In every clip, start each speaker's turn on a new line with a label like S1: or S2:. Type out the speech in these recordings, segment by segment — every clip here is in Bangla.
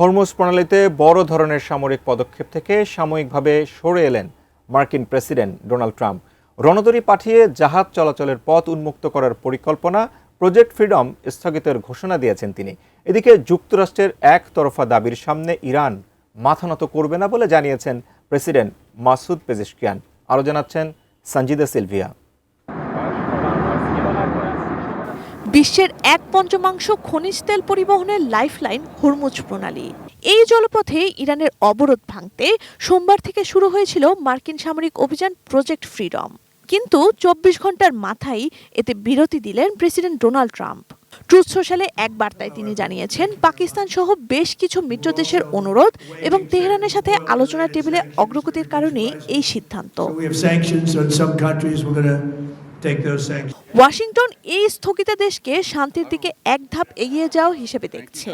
S1: হরমুজ প্রণালীতে বড় ধরনের সামরিক পদক্ষেপ থেকে সাময়িকভাবে সরে এলেন মার্কিন প্রেসিডেন্ট ডোনাল্ড ট্রাম্প। রণতরী পাঠিয়ে জাহাজ চলাচলের পথ উন্মুক্ত করার পরিকল্পনা প্রজেক্ট ফ্রিডম স্থগিতের ঘোষণা দিয়েছেন তিনি। এদিকে যুক্তরাষ্ট্রের একতরফা দাবির সামনে ইরান মাথা নত করবে না বলে জানিয়েছেন প্রেসিডেন্ট মাসুদ পেজেশকিয়ান। আরও জানাচ্ছেন সঞ্জিদা সিলভিয়া।
S2: বিশ্বের 1/5 খনিজ তেল পরিবহনের লাইফলাইন হরমুজ প্রণালী। এই জলপথে ইরানের অবরোধ ভাঙতে সোমবার থেকে শুরু হয়েছিল মার্কিন সামরিক অভিযান প্রজেক্ট ফ্রিডম। কিন্তু 24 ঘন্টার মাথায় এতে বিরতি দিলেন প্রেসিডেন্ট ডোনাল্ড ট্রাম্প। ট্রুথ সোশ্যালে এক বার্তায় তিনি জানিয়েছেন, পাকিস্তান সহ বেশ কিছু মিত্র দেশের অনুরোধ এবং তেহরানের সাথে আলোচনা টেবিলে অগ্রগতির কারণে এই সিদ্ধান্ত। ওয়াশিংটন এই স্থগিতাদেশকে শান্তির দিকে এক ধাপ এগিয়ে যাওয়া হিসেবে দেখছে।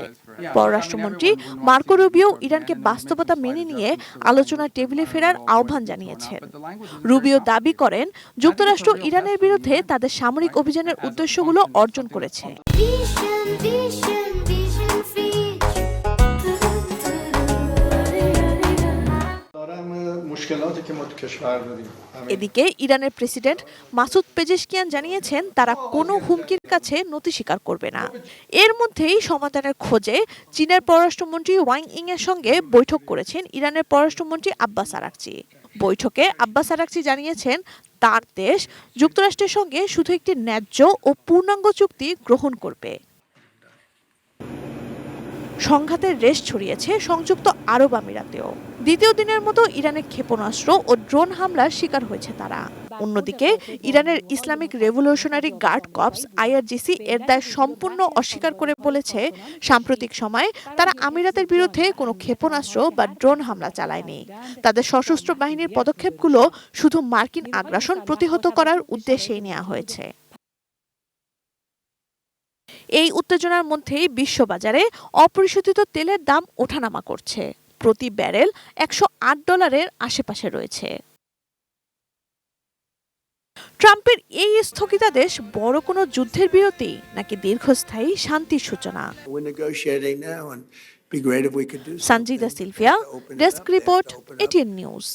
S2: পররাষ্ট্রমন্ত্রী মার্কো রুবিও ইরানকে বাস্তবতা মেনে নিয়ে আলোচনার টেবিলে ফেরার আহ্বান জানিয়েছেন। রুবিও দাবি করেন, যুক্তরাষ্ট্র ইরানের বিরুদ্ধে তাদের সামরিক অভিযানের উদ্দেশ্যগুলো অর্জন করেছে। এদিকে ইরানের প্রেসিডেন্ট মাসুদ পেজেশকিয়ান জানিয়েছেন, তারা কোনো হুমকির কাছে নতি স্বীকার করবে না। এর মধ্যেই সমাধানের খোঁজে চীনের পররাষ্ট্রমন্ত্রী ওয়াং ইং এর সঙ্গে বৈঠক করেছেন ইরানের পররাষ্ট্রমন্ত্রী আব্বাস আরাকচি। বৈঠকে আব্বাস আরাকচি জানিয়েছেন, তার দেশ যুক্তরাষ্ট্রের সঙ্গে শুধু একটি ন্যায্য ও পূর্ণাঙ্গ চুক্তি গ্রহণ করবে। সংঘাতের রেশ ছড়িয়েছে সংযুক্ত আরব আমিরাতেও। দ্বিতীয় দিনের মতো ইরানের ক্ষেপণাস্ত্র ও ড্রোন হামলার শিকার হয়েছে তারা। অন্যদিকে ইরানের Islamic revolutionary guard corps IRGC এর দায় সম্পূর্ণ অস্বীকার করে বলেছে, সাম্প্রতিক সময়ে তারা আমিরাতের বিরুদ্ধে কোনো ক্ষেপণাস্ত্র বা ড্রোন হামলা চালায়নি। তাদের সশস্ত্র বাহিনীর পদক্ষেপগুলো শুধু মার্কিন আগ্রাসন প্রতিহত করার উদ্দেশ্যেই নেওয়া হয়েছে। এই উত্তেজনার মধ্যেই বিশ্ববাজারে অপরিশোধিত তেলের দাম ওঠানামা করছে। প্রতি ব্যারেল $108 আশেপাশে রয়েছে। ট্রাম্পের এই স্থগিতাদেশ বড় কোনো যুদ্ধের বিরতি নাকি দীর্ঘস্থায়ী শান্তির সূচনা? Sanjida Sylvia, desk report, ATN news.